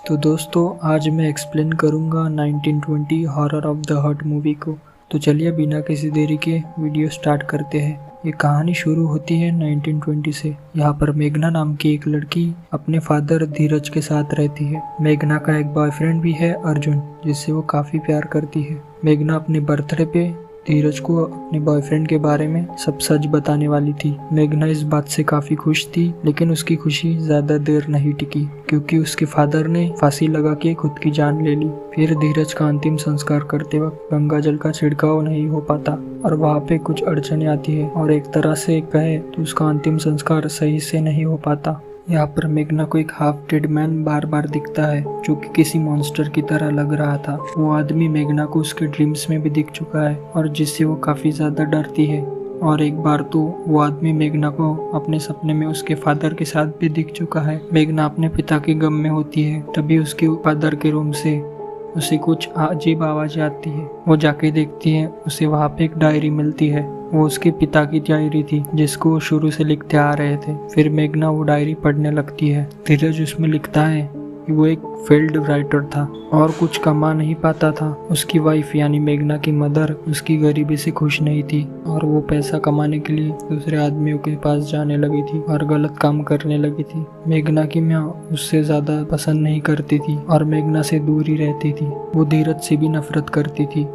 तो दोस्तों आज मैं एक्सप्लेन करूंगा 1920 horror of the heart movie को। तो चलिए बिना किसी देरी के वीडियो स्टार्ट करते हैं। ये कहानी शुरू होती है 1920 से। यहाँ पर मेघना नाम की एक लड़की अपने फादर धीरज के साथ रहती है। मेघना का एक बॉयफ्रेंड भी है अर्जुन, जिससे वो काफी प्यार करती है। मेघना अपने बर्थडे पे धीरज को अपने बॉयफ्रेंड के बारे में सब सच बताने वाली थी। मेघना इस बात से काफी खुश थी, लेकिन उसकी खुशी ज्यादा देर नहीं टिकी, क्योंकि उसके फादर ने फांसी लगा के खुद की जान ले ली। फिर धीरज का अंतिम संस्कार करते वक्त गंगा जल का छिड़काव नहीं हो पाता और वहाँ पे कुछ अड़चने आती है, और एक तरह से कहे तो उसका अंतिम संस्कार सही से नहीं हो पाता। यहाँ पर मेघना को एक हाफ डेड मैन बार बार दिखता है, जो कि किसी मॉन्स्टर की तरह लग रहा था। वो आदमी मेघना को उसके ड्रीम्स में भी दिख चुका है, और जिससे वो काफी ज्यादा डरती है। और एक बार तो वो आदमी मेघना को अपने सपने में उसके फादर के साथ भी दिख चुका है। मेघना अपने पिता के गम में होती है, तभी उसके फादर के रूम से उसे कुछ अजीब आवाज़ आती है। वो जाके देखती है, उसे वहाँ पे एक डायरी मिलती है। वो उसके पिता की डायरी थी, जिसको वो शुरू से लिखते आ रहे थे। फिर मेघना वो डायरी पढ़ने लगती है। धीरज उसमें लिखता है कि वो एक फेल्ड राइटर था और कुछ कमा नहीं पाता था। उसकी वाइफ यानी मेघना की मदर उसकी गरीबी से खुश नहीं थी, और वो पैसा कमाने के लिए दूसरे आदमियों के पास जाने लगी थी और गलत काम करने लगी थी। मेघना की माँ उससे ज्यादा पसंद नहीं करती थी और मेघना से दूर ही रहती थी। वो धीरज से भी नफरत करती थी,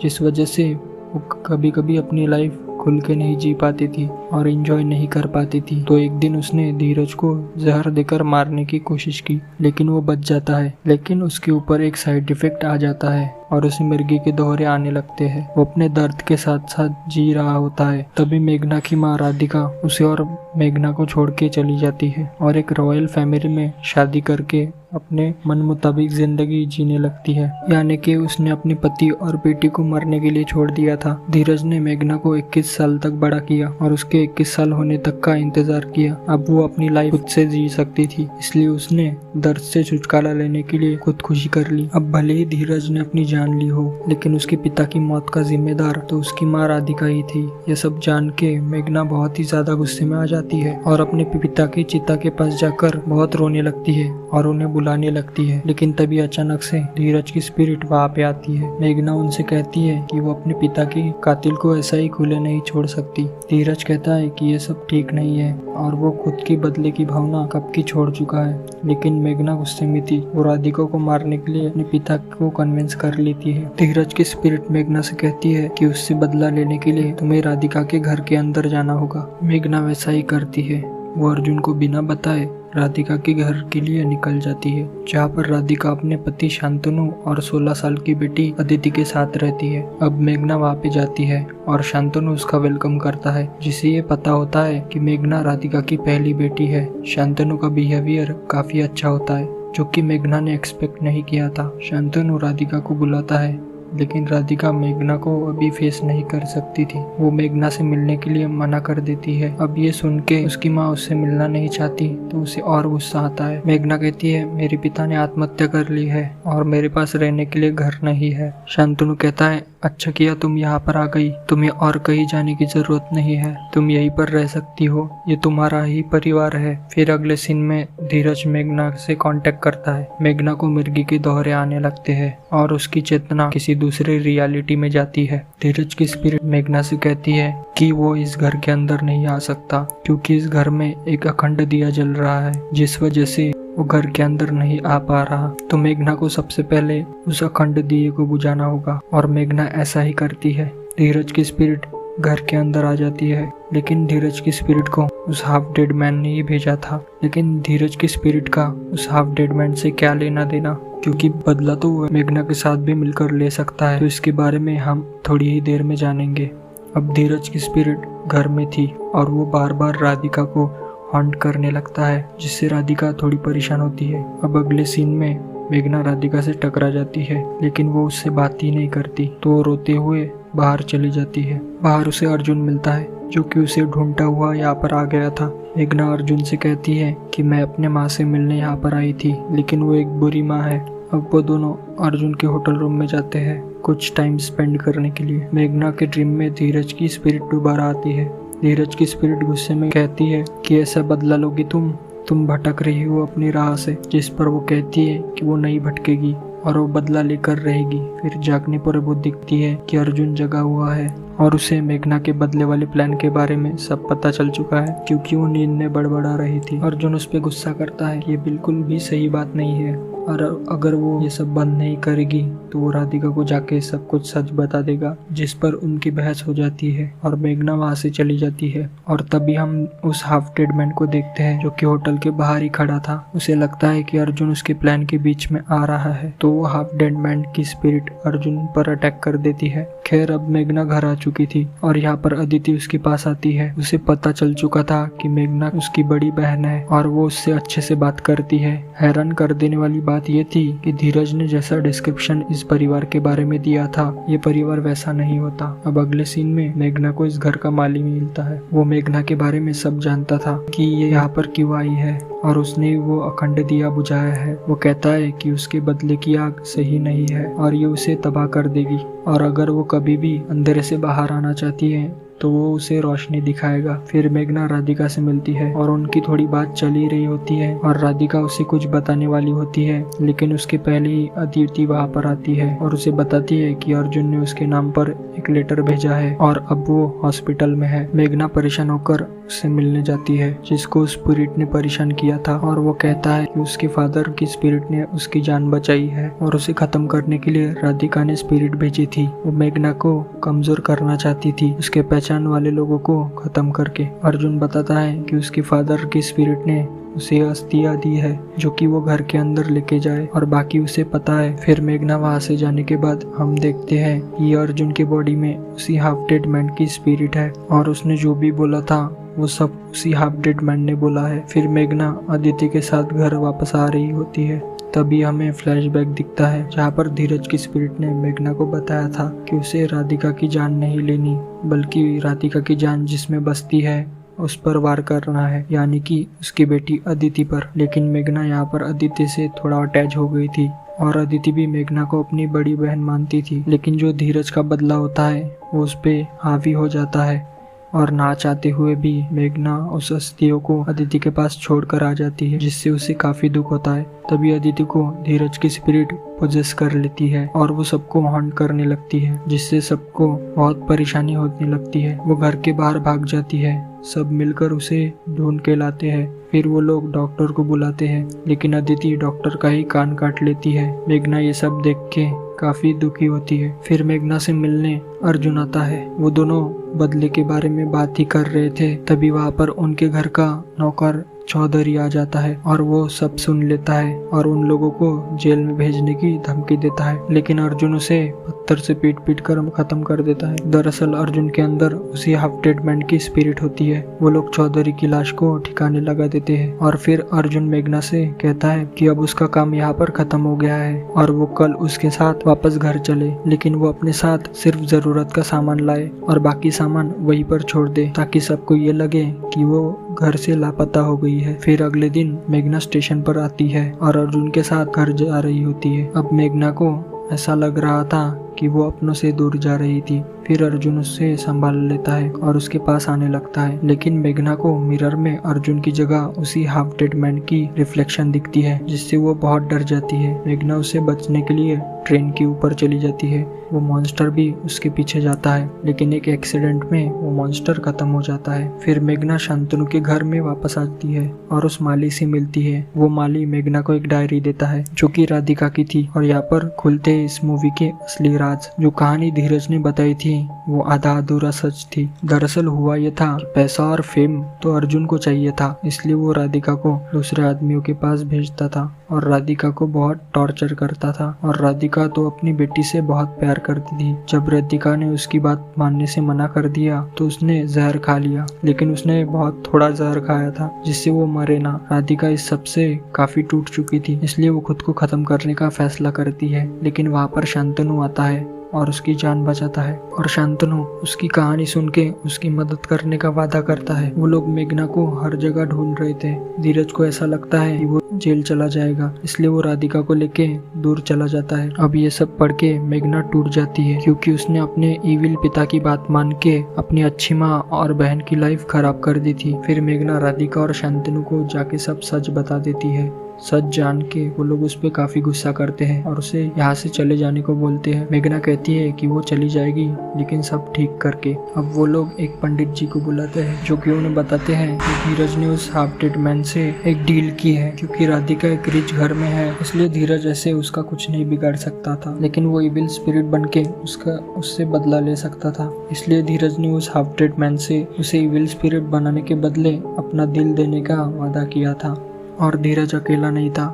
जिस वजह से वो कभी कभी अपनी लाइफ खुल के नहीं जी पाती थी और एंजॉय नहीं कर पाती थी। तो एक दिन उसने धीरज को जहर देकर मारने की कोशिश की, लेकिन वो बच जाता है। लेकिन उसके ऊपर एक साइड इफेक्ट आ जाता है और उसे मिर्गी के दौरे आने लगते हैं। वो अपने दर्द के साथ साथ जी रहा होता है। तभी मेघना की माँ राधिका उसे और मेघना को छोड़ के चली जाती है और एक रॉयल फैमिली में शादी करके अपने मन मुताबिक जिंदगी जीने लगती है। यानी कि उसने अपने पति और बेटी को मरने के लिए छोड़ दिया था। धीरज ने मेघना को 21 साल तक बड़ा किया और उसके 21 साल होने तक का इंतजार किया। अब वो अपनी लाइफ खुद से जी सकती थी, इसलिए उसने दर्द से छुटकारा लेने के लिए खुदकुशी कर ली। अब भले ही धीरज ने अपनी जान ली हो, लेकिन उसके पिता की मौत का जिम्मेदार तो उसकी माँ राधिका ही थी। ये सब जान के मेघना बहुत ही ज्यादा गुस्से में आ जाती है और अपने पिता की चिता के पास जाकर बहुत रोने लगती है और उन्हें बुलाने लगती है। लेकिन तभी अचानक से धीरज की स्पिरिट वहाँ पे आती है। मेघना उनसे कहती है कि वो अपने पिता की कातिल को ऐसा ही खुले नहीं छोड़ सकती। धीरज कहता है कि ये सब ठीक नहीं है और वो खुद की बदले की भावना कब की छोड़ चुका है। लेकिन मेघना गुस्से में थी। वो राधिका को मारने के लिए अपने पिता को कन्विंस कर लेती है। धीरज की स्पिरिट मेघना से कहती है कि उससे बदला लेने के लिए तुम्हें राधिका के घर के अंदर जाना होगा। मेघना वैसा ही करती है। वो अर्जुन को बिना बताए राधिका के घर के लिए निकल जाती है, जहाँ पर राधिका अपने पति शांतनु और 16 साल की बेटी अदिति के साथ रहती है। अब मेघना वहाँ पे जाती है और शांतनु उसका वेलकम करता है, जिसे ये पता होता है कि मेघना राधिका की पहली बेटी है। शांतनु का बिहेवियर काफी अच्छा होता है, जो कि मेघना ने एक्सपेक्ट नहीं किया था। शांतनु राधिका को बुलाता है, लेकिन राधिका मेघना को अभी फेस नहीं कर सकती थी। वो मेघना से मिलने के लिए मना कर देती है। अब ये सुन के उसकी माँ उससे मिलना नहीं चाहती, तो उसे और गुस्सा आता है। मेघना कहती है मेरे पिता ने आत्महत्या कर ली है और मेरे पास रहने के लिए घर नहीं है। शांतनु कहता है अच्छा किया तुम यहाँ पर आ गई, तुम्हें और कहीं जाने की जरूरत नहीं है, तुम यहीं पर रह सकती हो, ये तुम्हारा ही परिवार है। फिर अगले सीन में धीरज मेघना से कांटेक्ट करता है। मेघना को मिर्गी के दौरे आने लगते हैं और उसकी चेतना किसी दूसरे रियलिटी में जाती है। धीरज की स्पिरिट मेघना से कहती है कि वो इस घर के अंदर नहीं आ सकता, क्योंकि इस घर में एक अखंड दिया जल रहा है, जिस वजह से वो घर के अंदर नहीं आ पा रहा। तो मेघना को सबसे पहले उस अखंड दिए को बुझाना होगा, और मेघना ऐसा ही करती है। धीरज की स्पिरिट घर के अंदर आ जाती है, लेकिन धीरज की स्पिरिट को उस हाफ डेड मैन ने ही भेजा था। लेकिन धीरज की स्पिरिट का उस हाफ डेड मैन से क्या लेना देना, क्योंकि बदला तो वो मेघना के साथ भी मिलकर ले सकता है। तो इसके बारे में हम थोड़ी ही देर में जानेंगे। अब धीरज की स्पिरिट घर में थी और वो बार बार राधिका को हॉन्ट करने लगता है, जिससे राधिका थोड़ी परेशान होती है। अब अगले सीन में मेघना राधिका से टकरा जाती है, लेकिन वो उससे बात ही नहीं करती, तो वो रोते हुए बाहर चली जाती है। बाहर उसे अर्जुन मिलता है, जो कि उसे ढूंढता हुआ यहाँ पर आ गया था। मेघना अर्जुन से कहती है कि मैं अपने माँ से मिलने यहाँ पर आई थी, लेकिन वो एक बुरी माँ है। अब वो दोनों अर्जुन के होटल रूम में जाते हैं कुछ टाइम स्पेंड करने के लिए। मेघना के ड्रीम में धीरज की स्पिरिट दोबारा आती है। धीरज की स्पिरिट गुस्से में कहती है कि ऐसा बदला लोगी तुम तुम भटक रही हो अपनी राह से, जिस पर वो कहती है कि वो नहीं भटकेगी और वो बदला लेकर रहेगी। फिर जागने पर वो दिखती है कि अर्जुन जगा हुआ है और उसे मेघना के बदले वाले प्लान के बारे में सब पता चल चुका है, क्योंकि वो नींद में बड़बड़ा रही थी। अर्जुन उस पर गुस्सा करता है कि ये बिल्कुल भी सही बात नहीं है और अगर वो ये सब बंद नहीं करेगी तो वो राधिका को जाके सब कुछ सच बता देगा, जिस पर उनकी बहस हो जाती है और मेघना वहाँ से चली जाती है। और तभी हम उस हाफ डेड मैन को देखते हैं जो कि होटल के बाहर ही खड़ा था। उसे लगता है कि अर्जुन उसके प्लान के बीच में आ रहा है, तो वो हाफ डेड मैन की स्पिरिट अर्जुन पर अटैक कर देती है। खैर अब मेघना घर आ चुकी थी और यहाँ पर अदिति उसके पास आती है। उसे पता चल चुका था कि मेघना उसकी बड़ी बहन है और वो उससे अच्छे से बात करती है। हैरान कर देने वाली बात ये थी कि धीरज ने जैसा डिस्क्रिप्शन इस परिवार के बारे में दिया था, ये परिवार वैसा नहीं होता। अब अगले सीन में मेघना को इस घर का माली मिलता है। वो मेघना के बारे में सब जानता था कि ये यहाँ पर क्यों आई है और उसने वो अखंड दिया बुझाया है। वो कहता है कि उसके बदले की आग सही नहीं है और ये उसे तबाह कर देगी, और अगर वो कभी भी अंधेरे से बाहर आना चाहती है तो वो उसे रोशनी दिखाएगा। फिर मेघना राधिका से मिलती है और उनकी थोड़ी बात चल ही रही होती है और राधिका उसे कुछ बताने वाली होती है, लेकिन उसके पहले ही अदिति वहाँ पर आती है और उसे बताती है कि अर्जुन ने उसके नाम पर एक लेटर भेजा है और अब वो हॉस्पिटल में है। मेघना परेशान होकर उससे मिलने जाती है, जिसको स्पिरिट ने परेशान किया था, और वो कहता है कि उसके फादर की स्पिरिट ने उसकी जान बचाई है और उसे खत्म करने के लिए राधिका ने स्पिरिट भेजी थी। वो मेघना को कमजोर करना चाहती थी, उसके पहचान वाले लोगों को खत्म करके। अर्जुन बताता है कि उसके फादर की स्पिरिट ने उसे अस्थियां दी है जो कि वो घर के अंदर लेके जाए, और बाकी उसे पता है। फिर मेघना वहां से जाने के बाद हम देखते हैं कि अर्जुन के बॉडी में उसी हाफ डेड मैन की स्पिरिट है और उसने जो भी बोला था वो सब उसी हाफ डेड मैन ने बोला है। फिर मेघना अदिति के साथ घर वापस आ रही होती है। तभी हमें फ्लैशबैक दिखता है जहाँ पर धीरज की स्पिरिट ने मेघना को बताया था कि उसे राधिका की जान नहीं लेनी, बल्कि राधिका की जान जिसमें बसती है उस पर वार करना है, यानी कि उसकी बेटी अदिति पर। लेकिन मेघना यहाँ पर अदिति से थोड़ा अटैच हो गई थी और अदिति भी मेघना को अपनी बड़ी बहन मानती थी, लेकिन जो धीरज का बदला होता है वो उस पे हावी हो जाता है और ना चाहते हुए भी मेघना उस अस्थियों को अदिति के पास छोड़कर आ जाती है, जिससे उसे काफी दुख होता है। तभी अदिति को धीरज की स्पिरिट पोजेस कर लेती है और वो सबको हॉन्ट करने लगती है, जिससे सबको बहुत परेशानी होने लगती है। वो घर के बाहर भाग जाती है, सब मिलकर उसे ढूंढ के लाते हैं। फिर वो लोग डॉक्टर को बुलाते हैं, लेकिन अदिति डॉक्टर का ही कान काट लेती है। मेघना ये सब देख के काफी दुखी होती है। फिर मेघना से मिलने अर्जुन आता है। वो दोनों बदले के बारे में बात ही कर रहे थे, तभी वहाँ पर उनके घर का नौकर चौधरी आ जाता है और वो सब सुन लेता है और उन लोगों को जेल में भेजने की धमकी देता है, लेकिन अर्जुन उसे पत्थर से पीट पीट कर खत्म कर देता है। दरअसल अर्जुन के अंदर उसी हाफ डेड मैन की स्पिरिट होती है। वो लोग चौधरी की लाश को ठिकाने लगा देते हैं और फिर अर्जुन मेघना से कहता है कि अब उसका काम यहाँ पर खत्म हो गया है और वो कल उसके साथ वापस घर चले, लेकिन वो अपने साथ सिर्फ जरूरत का सामान लाए और बाकी सामान वहीं पर छोड़ दे, ताकि सबको ये लगे कि वो घर से लापता हो गई है। फिर अगले दिन मेघना स्टेशन पर आती है और अर्जुन के साथ घर जा रही होती है। अब मेघना को ऐसा लग रहा था कि वो अपनों से दूर जा रही थी। फिर अर्जुन उससे संभाल लेता है और उसके पास आने लगता है, लेकिन मेघना को मिरर में अर्जुन की जगह उसी हाफ डेड मैन की रिफ्लेक्शन दिखती है, जिससे वो बहुत डर जाती है। मेघना उससे बचने के लिए ट्रेन के ऊपर चली जाती है। वो मॉन्स्टर भी उसके पीछे जाता है, लेकिन एक एक्सीडेंट में वो मॉन्स्टर खत्म हो जाता है। फिर मेघना शांतनु के घर में वापस आती है और उस माली से मिलती है। वो माली मेघना को एक डायरी देता है जो कि राधिका की थी, और यहाँ पर खुलते इस मूवी के असली राज। जो कहानी धीरज ने बताई थी वो आधा अधूरा सच थी। दरअसल हुआ ये था कि पैसा और फेम तो अर्जुन को चाहिए था, इसलिए वो राधिका को दूसरे आदमियों के पास भेजता था और राधिका को बहुत टॉर्चर करता था। और राधिका तो अपनी बेटी से बहुत प्यार करती थी। जब राधिका ने उसकी बात मानने से मना कर दिया तो उसने जहर खा लिया, लेकिन उसने बहुत थोड़ा जहर खाया था जिससे वो मरे ना। राधिका इस सब से काफी टूट चुकी थी, इसलिए वो खुद को खत्म करने का फैसला करती है। लेकिन वहाँ पर शांतनु आता है और उसकी जान बचाता है और शांतनु उसकी कहानी सुन के उसकी मदद करने का वादा करता है। वो लोग मेघना को हर जगह ढूंढ रहे थे। धीरज को ऐसा लगता है कि वो जेल चला जाएगा, इसलिए वो राधिका को लेके दूर चला जाता है। अब ये सब पढ़ के मेघना टूट जाती है क्योंकि उसने अपने ईविल पिता की बात मान के अपनी अच्छी माँ और बहन की लाइफ खराब कर दी थी। फिर मेघना राधिका और शांतनु को जाके सब सच बता देती है। सच जान के वो लोग उस पे काफी गुस्सा करते हैं और उसे यहाँ से चले जाने को बोलते हैं। मेघना कहती है कि वो चली जाएगी, लेकिन सब ठीक करके। अब वो लोग एक पंडित जी को बुलाते हैं जो कि उन्हें बताते हैं कि धीरज ने उस हाफ डेड मैन से एक डील की है। क्योंकि राधिका एक रिच घर में है, इसलिए धीरज ऐसे उसका कुछ नहीं बिगाड़ सकता था, लेकिन वो इविल स्पिरिट बन के उससे बदला ले सकता था। इसलिए धीरज ने उस हाफ डेड मैन से उसे इविल स्पिरिट बनाने के बदले अपना दिल देने का वादा किया था। और धीरज अकेला नहीं था,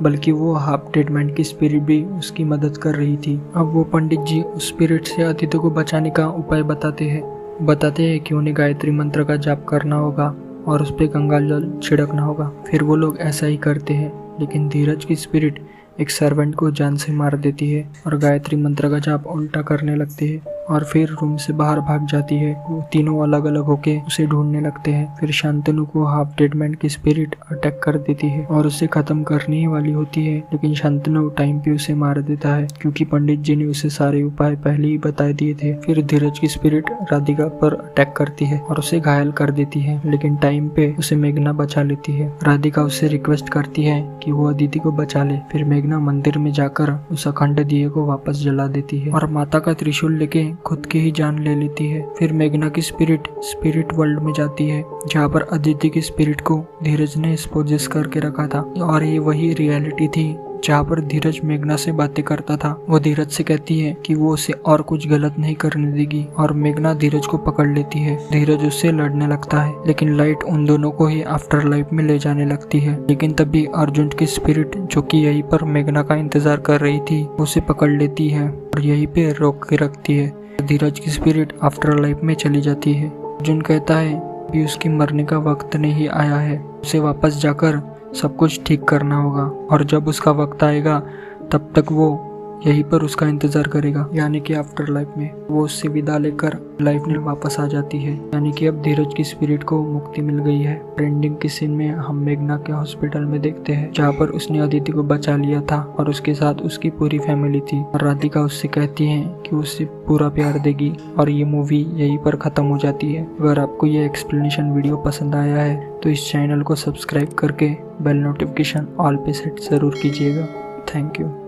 बल्कि वो हाफ डेड मैन की स्पिरिट भी उसकी मदद कर रही थी। अब वो पंडित जी उस स्पिरिट से अदिति को बचाने का उपाय बताते हैं कि उन्हें गायत्री मंत्र का जाप करना होगा और उस पर गंगा जल छिड़कना होगा। फिर वो लोग ऐसा ही करते हैं, लेकिन धीरज की स्पिरिट एक सर्वेंट को जान से मार देती है और गायत्री मंत्र का जाप उल्टा करने लगती है और फिर रूम से बाहर भाग जाती है। वो तीनों अलग अलग होके उसे ढूंढने लगते हैं। फिर शांतनु को हाफ डेड मैन की स्पिरिट अटैक कर देती है और उसे खत्म करने ही वाली होती है, लेकिन शांतनु टाइम पे उसे मार देता है क्योंकि पंडित जी ने उसे सारे उपाय पहले ही बता दिए थे। फिर धीरज की स्पिरिट राधिका पर अटैक करती है और उसे घायल कर देती है, लेकिन टाइम पे उसे मेघना बचा लेती है। राधिका उससे रिक्वेस्ट करती है कि वो अदिति को बचा ले। फिर मेघना मंदिर में जाकर उस अखंड दिए को वापस जला देती है और माता का त्रिशूल लेके खुद की ही जान ले लेती है। फिर मेघना की स्पिरिट वर्ल्ड में जाती है, जहाँ पर अदिति की स्पिरिट को धीरज ने स्पोजेस करके रखा था और ये वही रियलिटी थी जहाँ पर धीरज मेघना से बातें करता था। वो धीरज से कहती है कि वो उसे और कुछ गलत नहीं करने देगी और मेघना धीरज को पकड़ लेती है। धीरज उससे लड़ने लगता है, लेकिन लाइट उन दोनों को ही आफ्टर लाइफ में ले जाने लगती है। लेकिन तभी अर्जुन की स्पिरिट, जो कि यहीं पर मेघना का इंतजार कर रही थी, उसे पकड़ लेती है और यहीं पे रोक के रखती है। धीरज की स्पिरिट आफ्टर लाइफ में चली जाती है। अर्जुन कहता है कि उसकी मरने का वक्त नहीं आया है, उसे वापस जाकर सब कुछ ठीक करना होगा और जब उसका वक्त आएगा तब तक वो यहीं पर उसका इंतजार करेगा। यानी कि आफ्टर लाइफ में वो उससे विदा लेकर लाइफ में वापस आ जाती है। यानी कि अब धीरज की स्पिरिट को मुक्ति मिल गई है। एंडिंग के सीन में हम मेघना के हॉस्पिटल में देखते हैं, जहाँ पर उसने अदिति को बचा लिया था और उसके साथ उसकी पूरी फैमिली थी और राधिका उससे कहती है कि उससे पूरा प्यार देगी और ये मूवी यहीं पर खत्म हो जाती है। अगर आपको ये एक्सप्लेनेशन वीडियो पसंद आया है तो इस चैनल को सब्सक्राइब करके बेल नोटिफिकेशन ऑल पे सेट जरूर कीजिएगा। Thank you.